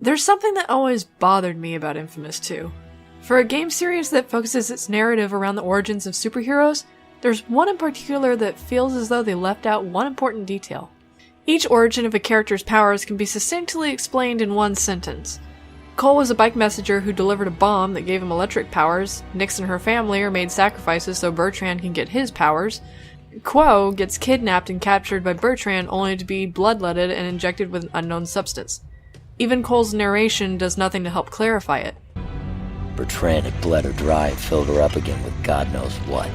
There's something that always bothered me about Infamous 2. For a game series that focuses its narrative around the origins of superheroes, there's one in particular that feels as though they left out one important detail. Each origin of a character's powers can be succinctly explained in one sentence. Cole was a bike messenger who delivered a bomb that gave him electric powers. Nix and her family are made sacrifices so Bertrand can get his powers. Quo gets kidnapped and captured by Bertrand only to be bloodletted and injected with an unknown substance. Even Cole's narration does nothing to help clarify it. Bertrand had bled her dry and filled her up again with God knows what.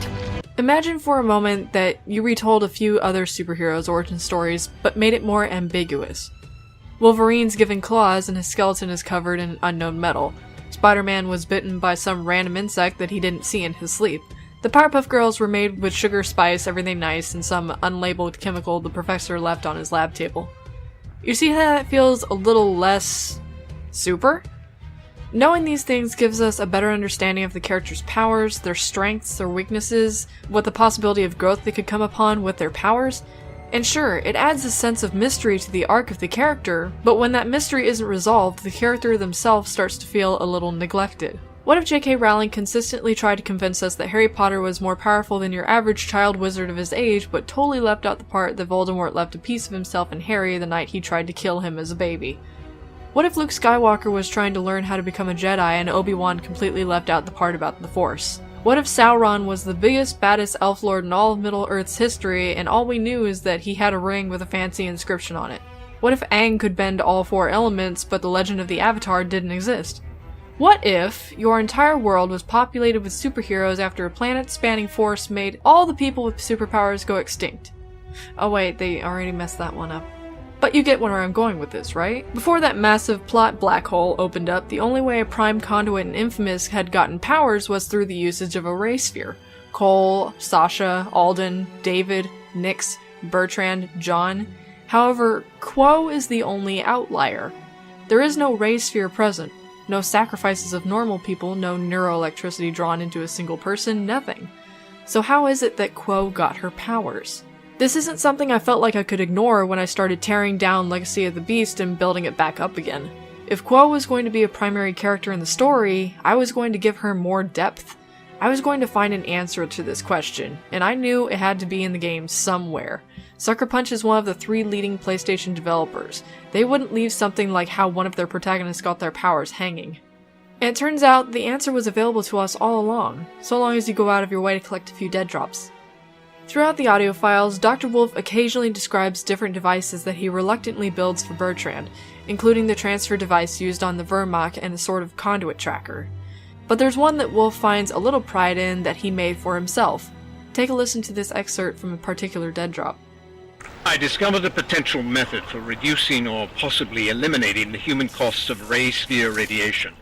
Imagine for a moment that you retold a few other superheroes' origin stories, but made it more ambiguous. Wolverine's given claws and his skeleton is covered in unknown metal. Spider-Man was bitten by some random insect that he didn't see in his sleep. The Powerpuff Girls were made with sugar, spice, everything nice, and some unlabeled chemical the professor left on his lab table. You see how that feels a little less super? Knowing these things gives us a better understanding of the character's powers, their strengths, their weaknesses, what the possibility of growth they could come upon with their powers. And sure, it adds a sense of mystery to the arc of the character, but when that mystery isn't resolved, the character themselves starts to feel a little neglected. What if J.K. Rowling consistently tried to convince us that Harry Potter was more powerful than your average child wizard of his age, but totally left out the part that Voldemort left a piece of himself in Harry the night he tried to kill him as a baby? What if Luke Skywalker was trying to learn how to become a Jedi and Obi-Wan completely left out the part about the Force? What if Sauron was the biggest, baddest elf lord in all of Middle-earth's history and all we knew is that he had a ring with a fancy inscription on it? What if Aang could bend all 4 elements but the legend of the Avatar didn't exist? What if your entire world was populated with superheroes after a planet-spanning force made all the people with superpowers go extinct? Oh wait, they already messed that one up. But you get where I'm going with this, right? Before that massive plot black hole opened up, the only way a prime conduit in Infamous had gotten powers was through the usage of a ray sphere. Cole, Sasha, Alden, David, Nix, Bertrand, John. However, Quo is the only outlier. There is no ray sphere present. No sacrifices of normal people, no neuroelectricity drawn into a single person, nothing. So how is it that Quo got her powers? This isn't something I felt like I could ignore when I started tearing down Legacy of the Beast and building it back up again. If Quo was going to be a primary character in the story, I was going to give her more depth. I was going to find an answer to this question, and I knew it had to be in the game somewhere. Sucker Punch is one of the 3 leading PlayStation developers. They wouldn't leave something like how one of their protagonists got their powers hanging. And it turns out the answer was available to us all along, so long as you go out of your way to collect a few dead drops. Throughout the audio files, Dr. Wolf occasionally describes different devices that he reluctantly builds for Bertrand, including the transfer device used on the Vermach and a sort of conduit tracker. But there's one that Wolf finds a little pride in that he made for himself. Take a listen to this excerpt from a particular dead drop. I discovered a potential method for reducing or possibly eliminating the human costs of ray sphere radiation.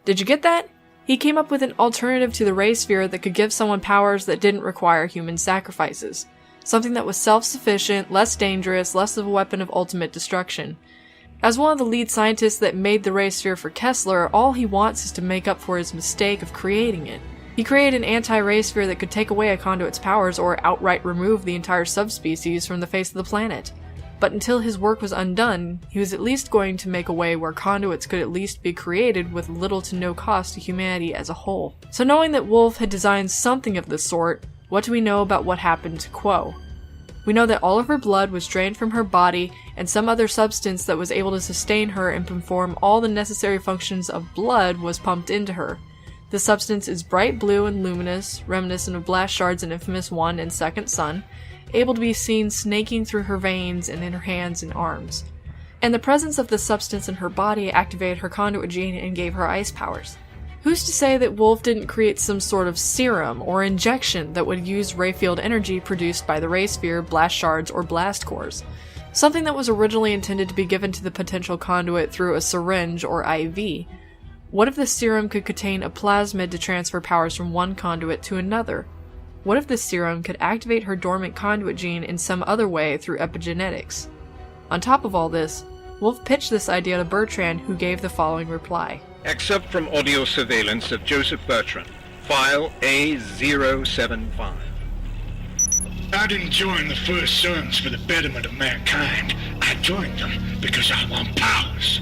Did you get that? He came up with an alternative to the ray sphere that could give someone powers that didn't require human sacrifices. Something that was self-sufficient, less dangerous, less of a weapon of ultimate destruction. As one of the lead scientists that made the ray sphere for Kessler, all he wants is to make up for his mistake of creating it. He created an anti-ray sphere that could take away a conduit's powers or outright remove the entire subspecies from the face of the planet. But until his work was undone, he was at least going to make a way where conduits could at least be created with little to no cost to humanity as a whole. So knowing that Wolf had designed something of this sort, what do we know about what happened to Quo? We know that all of her blood was drained from her body and some other substance that was able to sustain her and perform all the necessary functions of blood was pumped into her. The substance is bright blue and luminous, reminiscent of blast shards in Infamous 1 and Second Son, able to be seen snaking through her veins and in her hands and arms. And the presence of the substance in her body activated her conduit gene and gave her ice powers. Who's to say that Wolf didn't create some sort of serum or injection that would use ray field energy produced by the ray sphere, blast shards, or blast cores? Something that was originally intended to be given to the potential conduit through a syringe or IV. What if the serum could contain a plasmid to transfer powers from one conduit to another? What if this serum could activate her dormant conduit gene in some other way through epigenetics? On top of all this, Wolf pitched this idea to Bertrand, who gave the following reply. Excerpt from audio surveillance of Joseph Bertrand, file A075. I didn't join the First Sons for the betterment of mankind. I joined them because I want powers.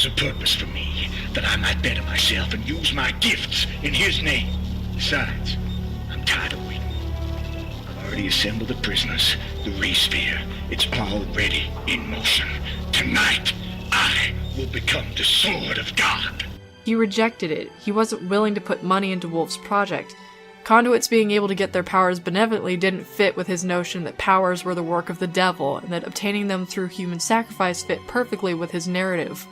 has a purpose for me, that I might better myself and use my gifts in his name. Besides, I'm tired of waiting. I've already assembled the prisoners, the ray sphere. It's already in motion. Tonight, I will become the Sword of God. He rejected it. He wasn't willing to put money into Wolf's project. Conduits being able to get their powers benevolently didn't fit with his notion that powers were the work of the devil, and that obtaining them through human sacrifice fit perfectly with his narrative.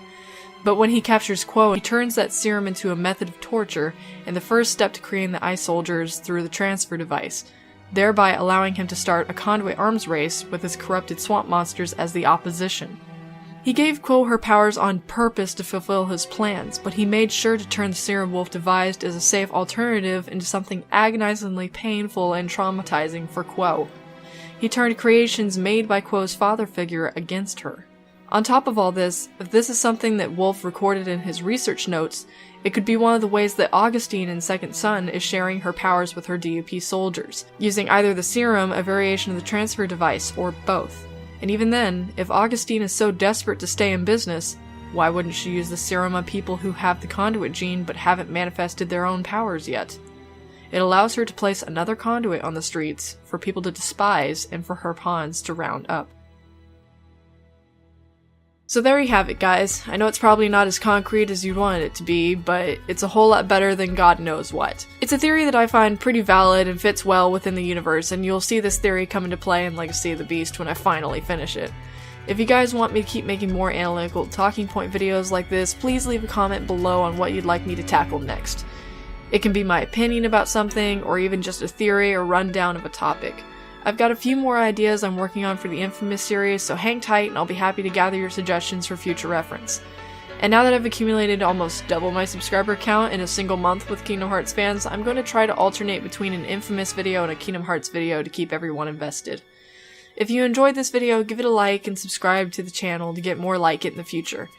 But when he captures Quo, he turns that serum into a method of torture, and the first step to creating the ice soldiers through the transfer device, thereby allowing him to start a conduit arms race with his corrupted swamp monsters as the opposition. He gave Quo her powers on purpose to fulfill his plans, but he made sure to turn the serum Wolf devised as a safe alternative into something agonizingly painful and traumatizing for Quo. He turned creations made by Quo's father figure against her. On top of all this, if this is something that Wolf recorded in his research notes, it could be one of the ways that Augustine in Second Son is sharing her powers with her DUP soldiers, using either the serum, a variation of the transfer device, or both. And even then, if Augustine is so desperate to stay in business, why wouldn't she use the serum on people who have the conduit gene but haven't manifested their own powers yet? It allows her to place another conduit on the streets for people to despise and for her pawns to round up. So there you have it, guys. I know it's probably not as concrete as you'd want it to be, but it's a whole lot better than God knows what. It's a theory that I find pretty valid and fits well within the universe, and you'll see this theory come into play in Legacy of the Beast when I finally finish it. If you guys want me to keep making more analytical talking point videos like this, please leave a comment below on what you'd like me to tackle next. It can be my opinion about something, or even just a theory or rundown of a topic. I've got a few more ideas I'm working on for the inFAMOUS series, so hang tight and I'll be happy to gather your suggestions for future reference. And now that I've accumulated almost double my subscriber count in a single month with Kingdom Hearts fans, I'm going to try to alternate between an inFAMOUS video and a Kingdom Hearts video to keep everyone invested. If you enjoyed this video, give it a like and subscribe to the channel to get more like it in the future.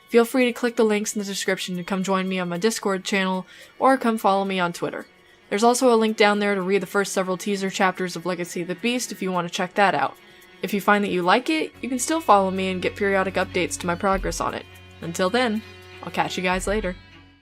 Feel free to click the links in the description to come join me on my Discord channel, or come follow me on Twitter. There's also a link down there to read the first several teaser chapters of Legacy of the Beast if you want to check that out. If you find that you like it, you can still follow me and get periodic updates to my progress on it. Until then, I'll catch you guys later.